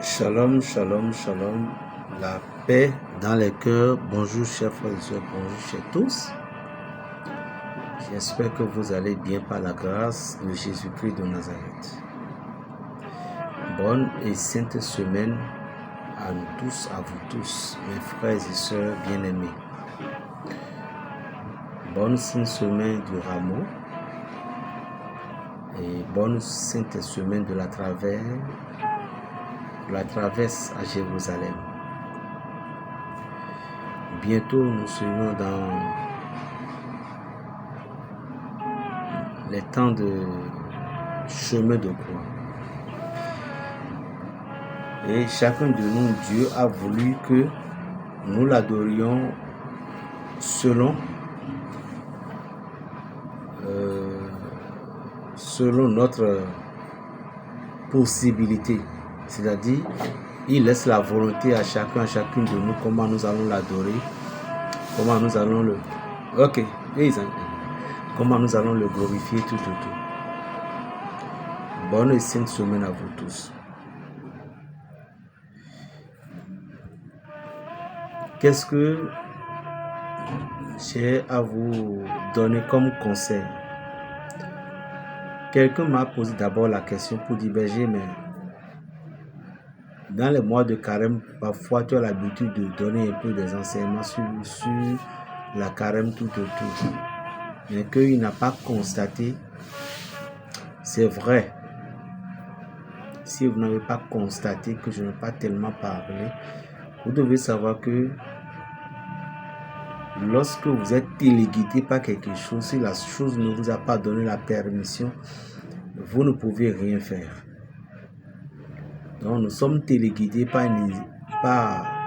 Shalom, shalom, shalom. La paix dans les cœurs. Bonjour, chers frères et sœurs. Bonjour, chers tous. J'espère que vous allez bien par la grâce de Jésus-Christ de Nazareth. Bonne et sainte semaine à nous tous, à vous tous, mes frères et sœurs bien-aimés. Bonne sainte semaine du Rameau et bonne sainte semaine de la traverse à Jérusalem. Bientôt, nous serons dans les temps de chemin de croix. Et chacun de nous, Dieu a voulu que nous l'adorions selon notre possibilité. C'est-à-dire, il laisse la volonté à chacun, à chacune de nous, comment nous allons l'adorer, comment nous allons le... Ok, comment nous allons le glorifier, tout. Bonne et sainte semaine à vous tous. Qu'est-ce que j'ai à vous donner comme conseil? Quelqu'un m'a posé d'abord la question pour dire, berger, mais dans les mois de carême, parfois tu as l'habitude de donner un peu des enseignements sur la carême, tout. Mais qu'il n'a pas constaté, c'est vrai. Si vous n'avez pas constaté que je n'ai pas tellement parlé, vous devez savoir que lorsque vous êtes téléguidé par quelque chose, si la chose ne vous a pas donné la permission, vous ne pouvez rien faire. Donc nous sommes téléguidés par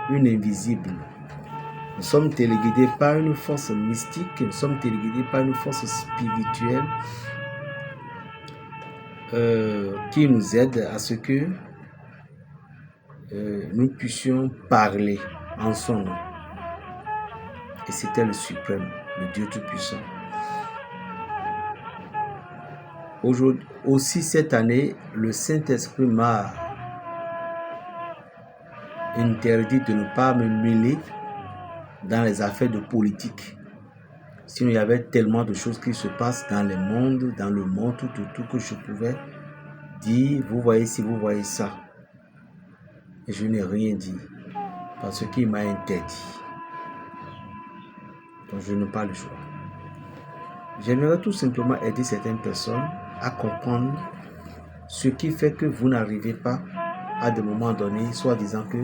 une invisible. Nous sommes téléguidés par une force mystique, nous sommes téléguidés par une force spirituelle qui nous aide à ce que nous puissions parler en son nom. Et c'était le suprême, le Dieu Tout-Puissant. Aujourd'hui, aussi cette année, le Saint-Esprit m'a interdit de ne pas me mêler dans les affaires de politique. Sinon, il y avait tellement de choses qui se passent dans le monde, tout que je pouvais dire, vous voyez ci, vous voyez ça. Et je n'ai rien dit parce qu'il m'a interdit. Donc, je n'ai pas le choix. J'aimerais tout simplement aider certaines personnes à comprendre ce qui fait que vous n'arrivez pas à des moments donnés, soit disant que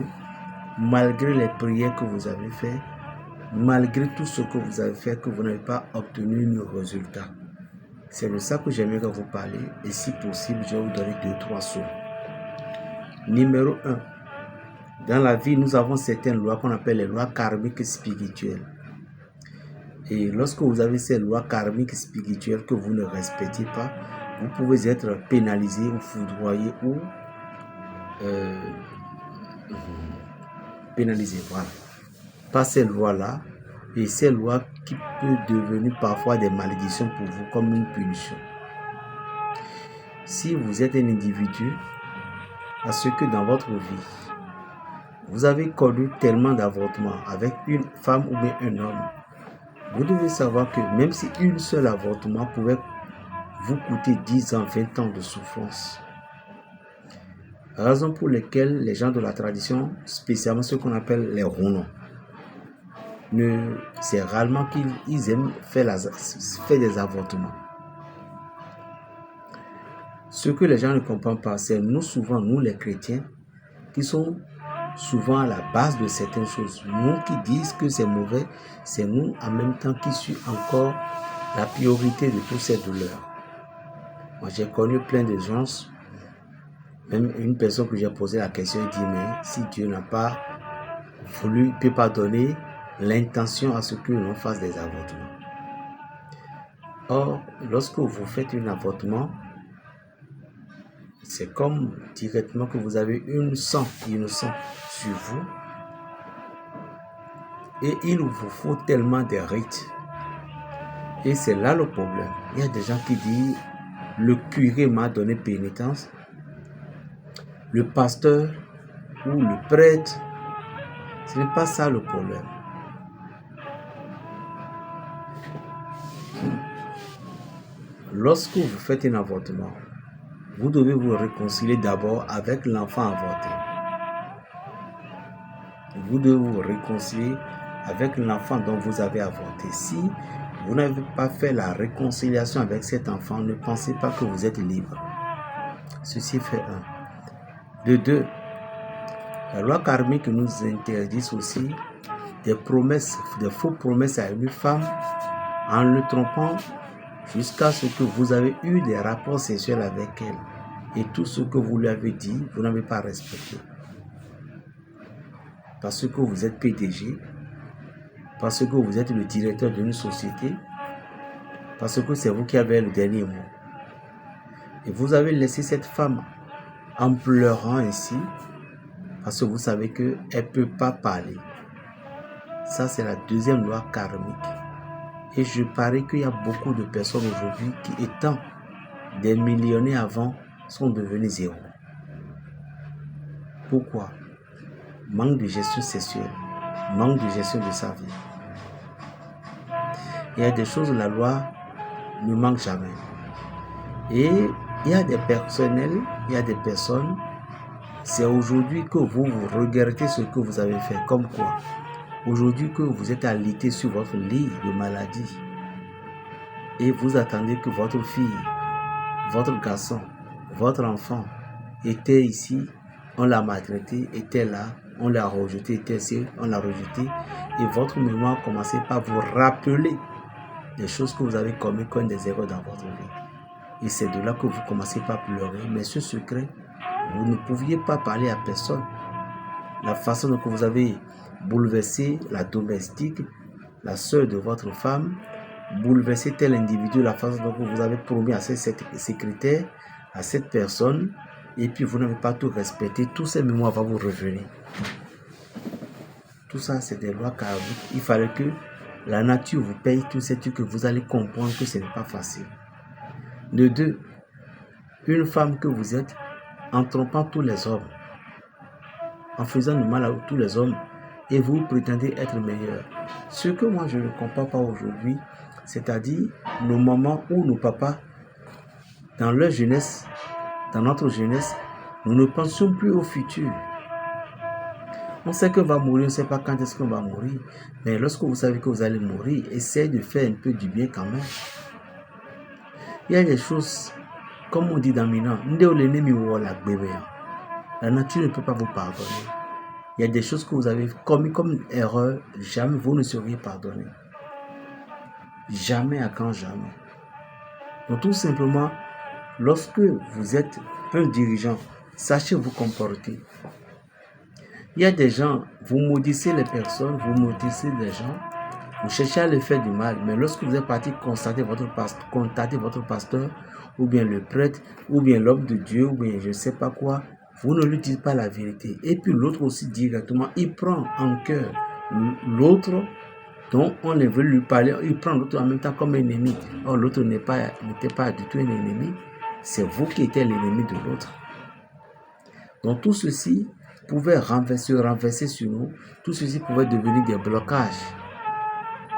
malgré les prières que vous avez faites, malgré tout ce que vous avez fait, que vous n'avez pas obtenu le résultat. C'est de ça que j'aimerais vous parler et si possible, je vais vous donner 2-3 sons. Numéro 1. Dans la vie, nous avons certaines lois qu'on appelle les lois karmiques spirituelles. Et lorsque vous avez ces lois karmiques spirituelles que vous ne respectez pas, vous pouvez être pénalisé ou foudroyé ou pénalisé, voilà, par ces lois-là, et ces lois qui peuvent devenir parfois des malédictions pour vous comme une punition. Si vous êtes un individu, à ce que dans votre vie, vous avez connu tellement d'avortements avec une femme ou bien un homme, vous devez savoir que même si une seule avortement pouvait vous coûter 10 ans, 20 ans de souffrance, raison pour laquelle les gens de la tradition, spécialement ceux qu'on appelle les Ronons, c'est rarement qu'ils aiment faire des avortements. Ce que les gens ne comprennent pas, c'est nous les chrétiens, qui sont souvent à la base de certaines choses. Nous qui disent que c'est mauvais, c'est nous en même temps qui suivons encore la priorité de toutes ces douleurs. Moi, j'ai connu plein de gens, même une personne que j'ai posé la question, elle dit, mais si Dieu n'a pas voulu, il ne peut pas donner l'intention à ce que l'on fasse des avortements. Or, lorsque vous faites un avortement, c'est comme directement que vous avez une sang innocent sur vous et il vous faut tellement de rites. Et c'est là le problème. Il y a des gens qui disent, le curé m'a donné pénitence, le pasteur ou le prêtre. Ce n'est pas ça le problème. Lorsque vous faites un avortement, vous devez vous réconcilier d'abord avec l'enfant avorté. Vous devez vous réconcilier avec l'enfant dont vous avez avorté. Si vous n'avez pas fait la réconciliation avec cet enfant, ne pensez pas que vous êtes libre. Ceci fait un. De deux, la loi karmique nous interdit aussi des promesses, des fausses promesses à une femme en le trompant jusqu'à ce que vous avez eu des rapports sexuels avec elle. Et tout ce que vous lui avez dit, vous n'avez pas respecté. Parce que vous êtes PDG, parce que vous êtes le directeur d'une société, parce que c'est vous qui avez le dernier mot. Et vous avez laissé cette femme en pleurant ainsi, parce que vous savez qu'elle ne peut pas parler. Ça, c'est la deuxième loi karmique. Et je parie qu'il y a beaucoup de personnes aujourd'hui qui, étant des millionnaires avant, sont devenus zéro. Pourquoi? Manque de gestion sexuelle, manque de gestion de sa vie. Il y a des choses où la loi ne manque jamais. Et il y a des personnels, il y a des personnes, c'est aujourd'hui que vous regrettez ce que vous avez fait. Comme quoi? Aujourd'hui que vous êtes alité sur votre lit de maladie et vous attendez que votre fille, votre garçon, votre enfant était ici, on l'a maltraité, était là, on l'a rejeté, était ici, on l'a rejeté, et votre mémoire commençait par vous rappeler des choses que vous avez commises comme des erreurs dans votre vie. Et c'est de là que vous commencez par pleurer. Mais ce secret, vous ne pouviez pas parler à personne. La façon dont vous avez bouleversé la domestique, la sœur de votre femme, bouleversé tel individu, la façon dont vous avez promis à ses secrétaires, à cette personne, et puis vous n'avez pas tout respecté, tous ces mémoires vont vous revenir. Tout ça, c'est des lois karmiques. Il fallait que la nature vous paye tous ces trucs, que vous allez comprendre que ce n'est pas facile. De deux, une femme que vous êtes, en trompant tous les hommes, en faisant du mal à tous les hommes, et vous prétendez être meilleur. Ce que moi je ne comprends pas aujourd'hui, c'est-à-dire nos mamans ou nos papas, dans leur jeunesse, dans notre jeunesse, nous ne pensions plus au futur. On sait qu'on va mourir, on ne sait pas quand est-ce qu'on va mourir. Mais lorsque vous savez que vous allez mourir, essayez de faire un peu du bien quand même. Il y a des choses, comme on dit dans Minan, la nature ne peut pas vous pardonner. Il y a des choses que vous avez commises comme erreur, jamais vous ne seriez pardonné. Jamais à quand jamais. Donc tout simplement, lorsque vous êtes un dirigeant, sachez vous comporter. Il y a des gens, vous maudissez les personnes, vous maudissez les gens, vous cherchez à leur faire du mal, mais lorsque vous êtes parti contacter votre pasteur, ou bien le prêtre, ou bien l'homme de Dieu, ou bien je ne sais pas quoi, vous ne lui dites pas la vérité. Et puis l'autre aussi directement, il prend en cœur l'autre dont on veut lui parler, il prend l'autre en même temps comme ennemi. Or l'autre n'était pas du tout un ennemi, c'est vous qui étiez l'ennemi de l'autre. Donc tout ceci pouvait renverser sur nous, tout ceci pouvait devenir des blocages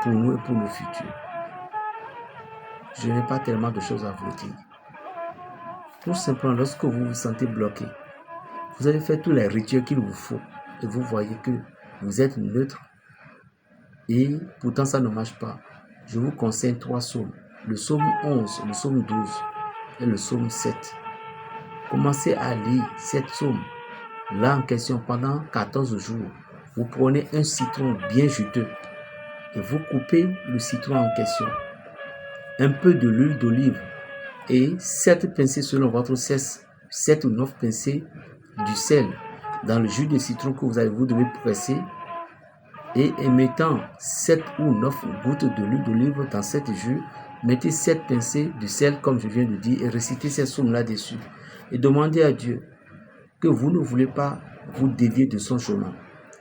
pour nous et pour le futur. Je n'ai pas tellement de choses à vous dire. Tout simplement, lorsque vous vous sentez bloqué, vous avez fait tous les rituels qu'il vous faut et vous voyez que vous êtes neutre et pourtant ça ne marche pas. Je vous conseille 3 psaumes, le psaume 11, le psaume 12 et le psaume 7. Commencez à lire cette psaume là en question pendant 14 jours. Vous prenez un citron bien juteux et vous coupez le citron en question. Un peu de l'huile d'olive et 7 pincées selon votre cesse, 7 ou 9 pincées du sel dans le jus de citron que vous devez presser et mettant 7 ou 9 gouttes de l'huile d'olive dans cette jus, mettez 7 pincées de sel comme je viens de dire et récitez ces psaumes là-dessus et demandez à Dieu que vous ne voulez pas vous dévier de son chemin,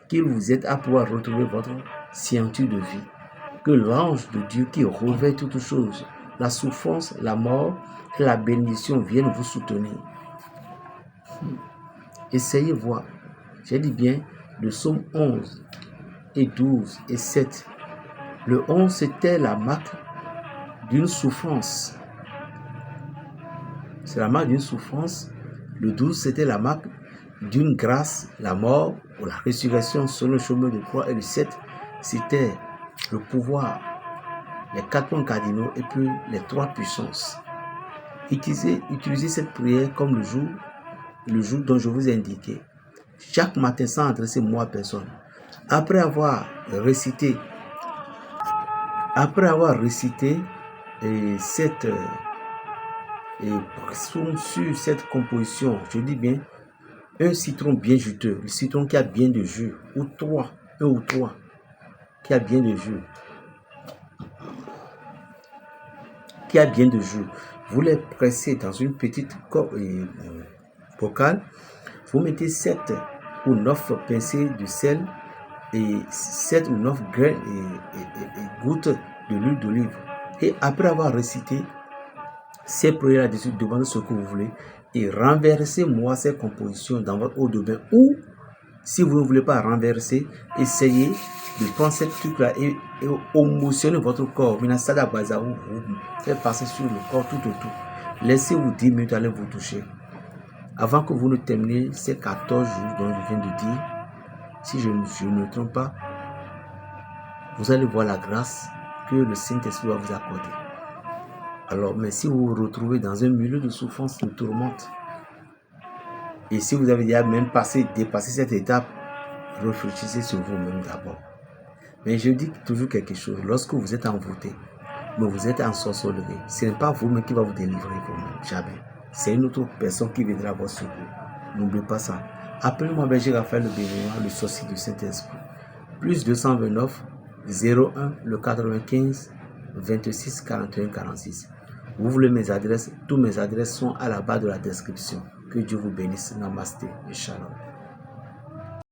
qu'il vous aide à pouvoir retrouver votre ceinture de vie, que l'ange de Dieu qui revêt toutes choses, la souffrance, la mort et la bénédiction viennent vous soutenir. Essayez voir. J'ai dit bien le psaume 11 et 12 et 7. Le 11, c'était la marque d'une souffrance. C'est la marque d'une souffrance. Le 12, c'était la marque d'une grâce, la mort ou la résurrection sur le chemin de croix. Et le 7, c'était le pouvoir, les 4 points cardinaux et puis les 3 puissances. Utilisez cette prière comme le jour dont je vous ai indiqué. Chaque matin sans adresser mot à personne. Après avoir récité sur cette composition, je dis bien, un citron bien juteux, le citron qui a bien de jus, ou 3, un ou 3, qui a bien de jus, vous les pressez dans une petite bocale, vous mettez 7 ou 9 pincées de sel et 7 ou 9 grains et gouttes de l'huile d'olive. Et après avoir récité ces prières là-dessus, demandez ce que vous voulez et renversez-moi ces compositions dans votre eau de bain. Ou, si vous ne voulez pas renverser, essayez de prendre cette truc-là et émotionnez votre corps. Vous faites passer sur le corps tout autour. Laissez-vous 10 minutes aller vous toucher. Avant que vous ne terminiez ces 14 jours dont je viens de dire, si je ne me trompe pas, vous allez voir la grâce que le Saint-Esprit va vous accorder. Alors, mais si vous vous retrouvez dans un milieu de souffrance, de tourmente, et si vous avez déjà même dépassé cette étape, réfléchissez sur vous-même d'abord. Mais je dis toujours quelque chose, lorsque vous êtes envoûté, mais vous êtes ensorcelé, ce n'est pas vous-même qui va vous délivrer vous-même, jamais. C'est une autre personne qui viendra à votre secours. N'oubliez pas ça. Appelez-moi Berger Raphaël le Béninois, le sorcier du Saint-Esprit. Plus 229 01 le 95 26 41 46. Vous voulez mes adresses? Toutes mes adresses sont à la bas de la description. Que Dieu vous bénisse. Namasté et shalom.